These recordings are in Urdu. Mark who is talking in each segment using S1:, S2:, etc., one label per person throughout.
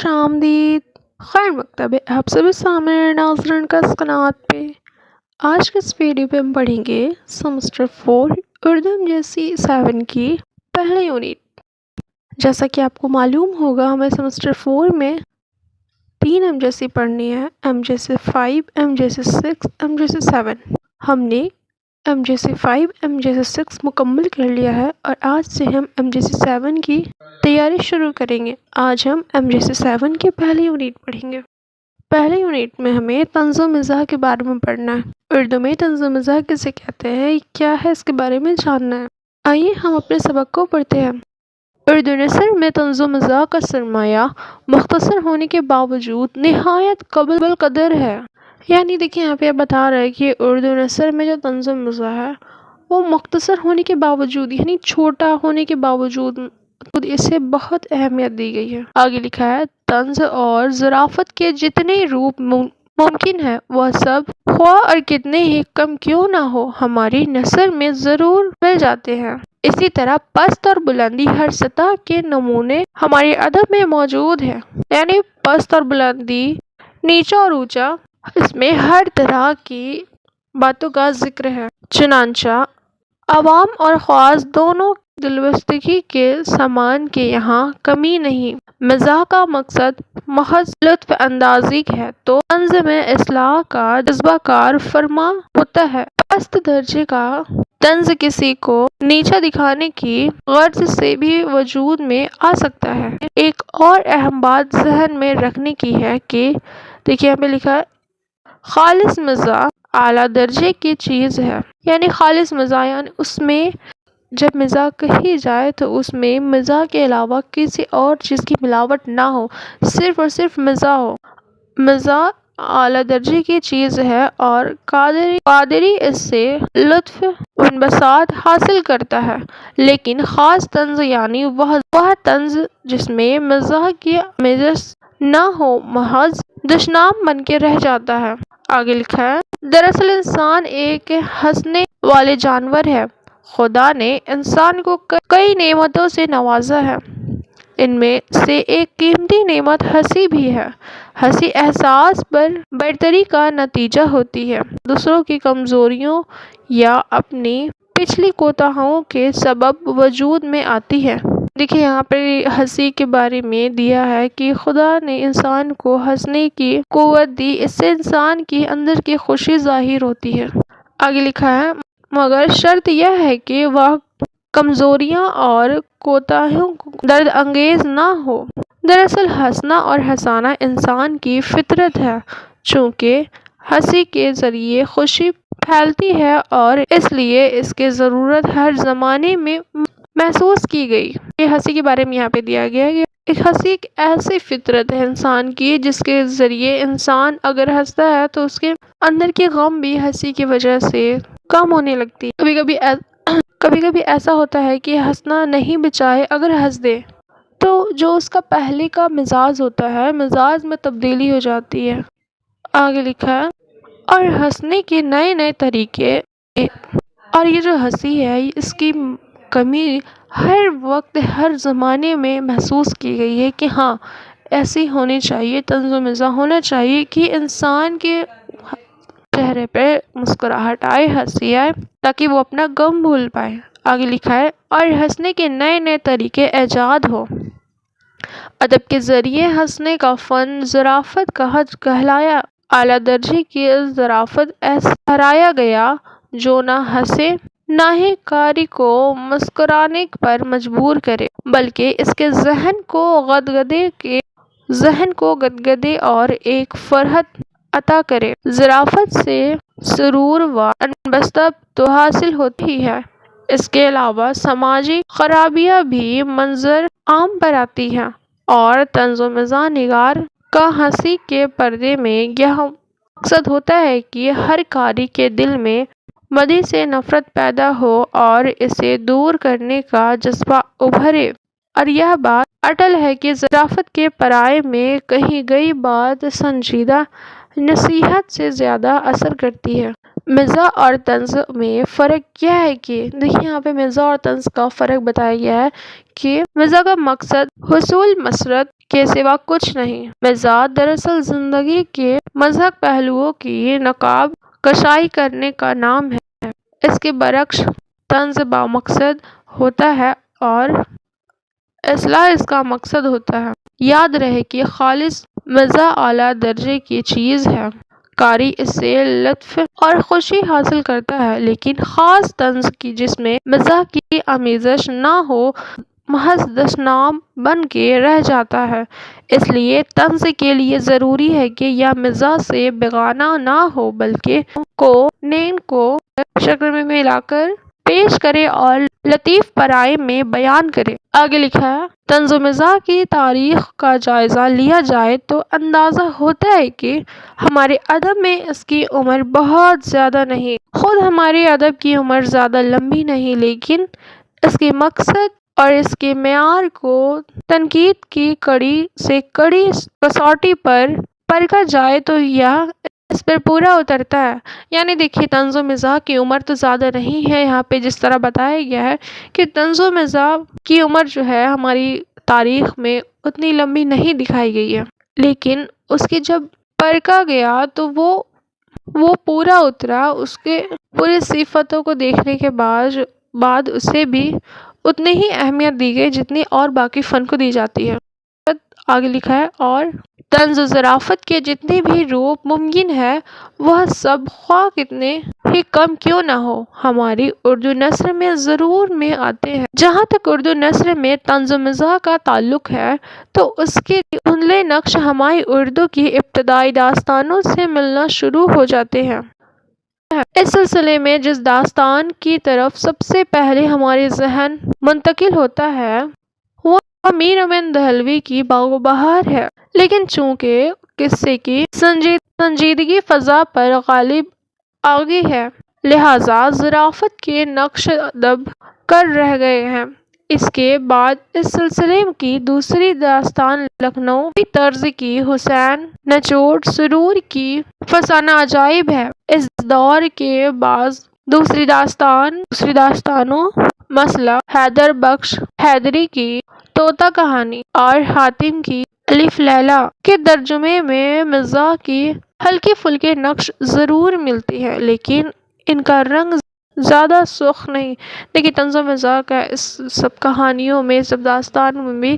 S1: آمدید خیر مکتب ہے آپ سبھی سامعین ناظرین کا اس قنات پہ۔ آج کے اس ویڈیو پہ ہم پڑھیں گے سیمسٹر 4 اردو MJC 7 کی پہلی یونٹ۔ جیسا کہ آپ کو معلوم ہوگا ہمیں سیمسٹر 4 میں 3 MJC پڑھنی ہے، MJC 5، MJC 6، MJC 7۔ ہم نے MJC 5، MJC 6 مکمل کر لیا ہے اور آج سے ہم MJC 7 کی تیاری شروع کریں گے۔ آج ہم MJC 7 کی پہلی یونٹ پڑھیں گے۔ پہلی یونٹ میں ہمیں طنز و مزاح کے بارے میں پڑھنا ہے۔ اردو میں طنز و مزاح کسے کہتے ہیں، کیا ہے، اس کے بارے میں جاننا ہے۔ آئیے ہم اپنے سبق کو پڑھتے ہیں۔ اردو نثر میں طنز و مزاح کا سرمایہ مختصر ہونے کے باوجود نہایت قابل قدر ہے۔ یعنی دیکھیں یہاں پہ آپ بتا رہے ہیں کہ اردو نثر میں جو طنز و مزاح ہے وہ مختصر ہونے کے باوجود، یعنی چھوٹا ہونے کے باوجود اسے بہت اہمیت دی گئی ہے۔ آگے لکھا ہے، طنز اور ظرافت کے جتنے روپ ممکن ہے وہ سب خواہ اور کتنے ہی کم کیوں نہ ہو ہماری نثر میں ضرور مل جاتے ہیں۔ اسی طرح پست اور بلندی ہر سطح کے نمونے ہمارے ادب میں موجود ہیں۔ یعنی پست اور بلندی، نیچا اور اونچا، اس میں ہر طرح کی باتوں کا ذکر ہے۔ چنانچہ عوام اور خواص دونوں دلبستگی کے سامان کے یہاں کمی نہیں۔ مزاح کا مقصد محض لطف اندازی ہے تو طنز میں اصلاح کا جذبہ کار فرما ہوتا ہے۔ پست درجے کا طنز کسی کو نیچا دکھانے کی غرض سے بھی وجود میں آ سکتا ہے۔ ایک اور اہم بات ذہن میں رکھنے کی ہے کہ دیکھیے ہمیں لکھا ہے، خالص مزاح اعلیٰ درجے کی چیز ہے۔ یعنی خالص مزاح، یعنی اس میں جب مزاح کہی جائے تو اس میں مزاح کے علاوہ کسی اور چیز کی ملاوٹ نہ ہو، صرف اور صرف مزاح ہو۔ مزاح اعلیٰ درجے کی چیز ہے اور قادری اس سے لطف و انبساط حاصل کرتا ہے۔ لیکن خاص طنز یعنی وہ طنز جس میں مزاح کی آمیزش نہ ہو، محض دشنام بن کے رہ جاتا ہے۔ آگے لکھا ہے، دراصل انسان ایک ہنسنے والے جانور ہے۔ خدا نے انسان کو کئی نعمتوں سے نوازا ہے۔ ان میں سے ایک قیمتی نعمت ہنسی بھی ہے۔ ہنسی احساس پر برتری کا نتیجہ ہوتی ہے، دوسروں کی کمزوریوں یا اپنی پچھلی کوتاہیوں کے سبب وجود میں آتی ہے۔ دیکھیے یہاں پر ہنسی کے بارے میں دیا ہے کہ خدا نے انسان کو ہنسنے کی قوت دی، اس سے انسان کے اندر کی خوشی ظاہر ہوتی ہے۔ آگے لکھا ہے، مگر شرط یہ ہے کہ وہ کمزوریاں اور کوتاہیوں درد انگیز نہ ہو۔ دراصل ہنسنا اور ہنسانا انسان کی فطرت ہے، چونکہ ہنسی کے ذریعے خوشی پھیلتی ہے اور اس لیے اس کی ضرورت ہر زمانے میں محسوس کی گئی۔ یہ ہنسی کے بارے میں یہاں پہ دیا گیا ہے کہ ہنسی ایک ایسی فطرت ہے انسان کی جس کے ذریعے انسان اگر ہنستا ہے تو اس کے اندر کی غم بھی ہنسی کی وجہ سے کم ہونے لگتی ہے۔ کبھی کبھی ایسا ہوتا ہے کہ ہنسنا نہیں بچائے اگر ہنس دے تو جو اس کا پہلے کا مزاج ہوتا ہے، مزاج میں تبدیلی ہو جاتی ہے۔ آگے لکھا ہے، اور ہنسنے کے نئے نئے طریقے، اور یہ جو ہنسی ہے اس کی کمی ہر وقت ہر زمانے میں محسوس کی گئی ہے کہ ہاں ایسی ہونی چاہیے، طنز و مزاح ہونا چاہیے کہ انسان کے چہرے پہ مسکراہٹ آئے، ہنسی آئے تاکہ وہ اپنا غم بھول پائے۔ آگے لکھا ہے، اور ہنسنے کے نئے نئے طریقے ایجاد ہو۔ ادب کے ذریعے ہنسنے کا فن ظرافت کہلایا۔ اعلیٰ درجے کی ظرافت ایسا ٹھہرایا گیا جو نہ ہنسے نہ ہی قاری کو مسکرانے پر مجبور کرے، بلکہ اس کے ذہن کو گدگدے اور ایک فرحت عطا کرے۔ ظرافت سے سرور و انبساط تو حاصل ہوتی ہی ہے، اس کے علاوہ سماجی خرابیاں بھی منظر عام پر آتی ہیں، اور طنز و مزاح نگار کا ہنسی کے پردے میں یہ مقصد ہوتا ہے کہ ہر قاری کے دل میں بدی سے نفرت پیدا ہو اور اسے دور کرنے کا جذبہ ابھرے۔ اور یہ بات اٹل ہے کہ ظرافت کے پایہ میں کہی گئی بات سنجیدہ نصیحت سے زیادہ اثر کرتی ہے۔ مزاح اور طنز میں فرق کیا ہے کہ دیکھیے یہاں پہ مزاح اور طنز کا فرق بتایا گیا ہے کہ مزاح کا مقصد حصول مسرت کے سوا کچھ نہیں۔ مزاح دراصل زندگی کے مضحک پہلوؤں کی نقاب کشائی کرنے کا نام ہے۔ اس کے برعکس طنز بامقصد ہوتا ہے اور اصلاح اس کا مقصد ہوتا ہے۔ یاد رہے کہ خالص مزاح اعلیٰ درجے کی چیز ہے، قاری اس سے لطف اور خوشی حاصل کرتا ہے، لیکن خاص طنز کی جس میں مزاح کی آمیزش نہ ہو محض دشنام بن کے رہ جاتا ہے۔ اس لیے طنز کے لیے ضروری ہے کہ یہ مزاح سے بیگانہ نہ ہو بلکہ کو نین کو شکل میں ملا کر پیش کرے اور لطیف پرائے میں بیان کرے۔ آگے لکھا ہے، طنز و مزاح کی تاریخ کا جائزہ لیا جائے تو اندازہ ہوتا ہے کہ ہمارے ادب میں اس کی عمر بہت زیادہ نہیں۔ خود ہمارے ادب کی عمر زیادہ لمبی نہیں، لیکن اس کے مقصد اور اس کے معیار کو تنقید کی کڑی سے کڑی کسوٹی پر پرکھا جائے تو یہ اس پر پورا اترتا ہے۔ یعنی دیکھیے طنز و مزاح کی عمر تو زیادہ نہیں ہے، یہاں پہ جس طرح بتایا گیا ہے کہ طنز و مزاح کی عمر جو ہے ہماری تاریخ میں اتنی لمبی نہیں دکھائی گئی ہے، لیکن اس کی جب پرکھا گیا تو وہ پورا اترا۔ اس کے پوری صفتوں کو دیکھنے کے بعد اسے بھی اتنی ہی اہمیت دی گئی جتنی اور باقی فن کو دی جاتی ہے۔ آگے لکھا ہے، اور طنز و ظرافت کے جتنے بھی روپ ممکن ہے وہ سب خواہ کتنے ہی کم کیوں نہ ہو ہماری اردو نثر میں ضرور میں آتے ہیں۔ جہاں تک اردو نثر میں طنز و مزاح کا تعلق ہے تو اس کے دھندلے نقش ہماری اردو کی ابتدائی داستانوں سے ملنا شروع ہو جاتے ہیں۔ اس سلسلے میں جس داستان کی طرف سب سے پہلے ہمارے ذہن منتقل ہوتا ہے وہ میر امین دہلوی کی باغ و بہار ہے، لیکن چونکہ قصے کی سنجیدگی فضا پر غالب آ گئی ہے لہذا ظرافت کے نقش دب کر رہ گئے ہیں۔ اس کے بعد اس سلسلے کی دوسری داستان لکھنوی طرز کی حسین نچوڑ سرور کی فسانہ عجائب ہے۔ اس دور کے بعض دوسری داستانوں مثلا حیدر بخش حیدری کی طوطا کہانی اور حاتم کی الف لیلا کے ترجمے میں مزاح کی ہلکے پھلکے نقش ضرور ملتی ہیں، لیکن ان کا رنگ زیادہ سرخ نہیں۔ دیکھیے طنز و مزاح کا اس سب کہانیوں میں سب داستانوں میں بھی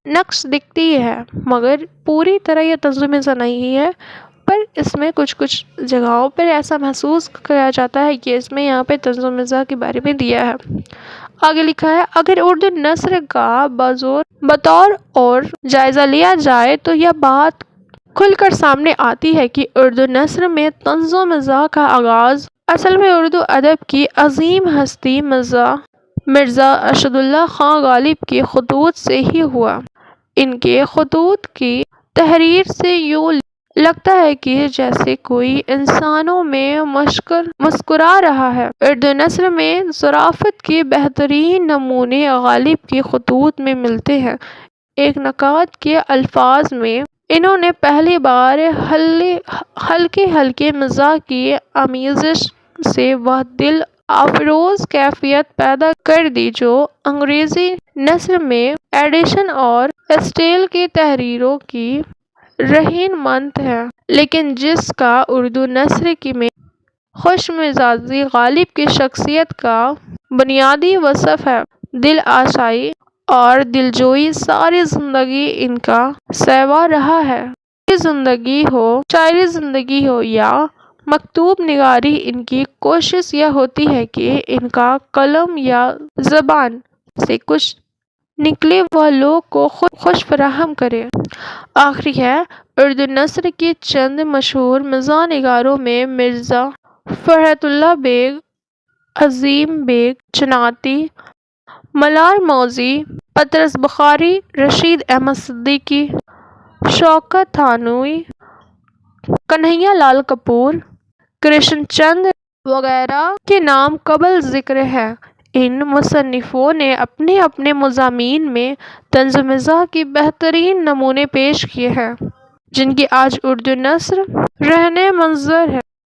S1: نقش دکھتی ہے، مگر پوری طرح یہ طنز و مزاح نہیں ہے، پر اس میں کچھ جگہوں پر ایسا محسوس کیا جاتا ہے کہ اس میں یہاں پہ طنز و مزاح کے بارے میں دیا ہے۔ آگے لکھا ہے، اگر اردو نثر کا بطور اور جائزہ لیا جائے تو یہ بات کھل کر سامنے آتی ہے کہ اردو نثر میں طنز و مزاح کا آغاز اصل میں اردو ادب کی عظیم ہستی مرزا ارشد اللہ خان غالب کے خطوط سے ہی ہوا۔ ان کے خطوط کی تحریر سے یوں لگتا ہے کہ جیسے کوئی انسانوں میں مسکرا رہا ہے۔ اردو نثر میں ظرافت کے بہترین نمونے غالب کے خطوط میں ملتے ہیں۔ ایک نکات کے الفاظ میں انہوں نے پہلی بار ہلکے مزاح کی آمیزش سے وہ دل افروز کیفیت پیدا کر دی جو انگریزی نثر میں ایڈیشن اور اسٹیل کی تحریروں کی رہنمند ہے، لیکن جس کا اردو نثر میں خوش مزاجی غالب کی شخصیت کا بنیادی وصف ہے۔ دل آشائی اور دلجوئی ساری زندگی ان کا سیوا رہا ہے۔ شاعری زندگی ہو یا مکتوب نگاری، ان کی کوشش یہ ہوتی ہے کہ ان کا قلم یا زبان سے کچھ نکلے وہ لوگ کو خوش فراہم کرے۔ آخری ہے، اردو نثر کی چند مشہور مزاح نگاروں میں مرزا فرحت اللہ بیگ، عظیم بیگ چناتی، ملار موزی، پطرس بخاری، رشید احمد صدیقی، شوکت تھانوی، کنہیا لال کپور، کرشن چندر وغیرہ کے نام قابل ذکر ہیں۔ ان مصنفوں نے اپنے اپنے مضامین میں طنز و مزاح کے بہترین نمونے پیش کیے ہیں، جن کی آج اردو نثر رہن منظر ہے۔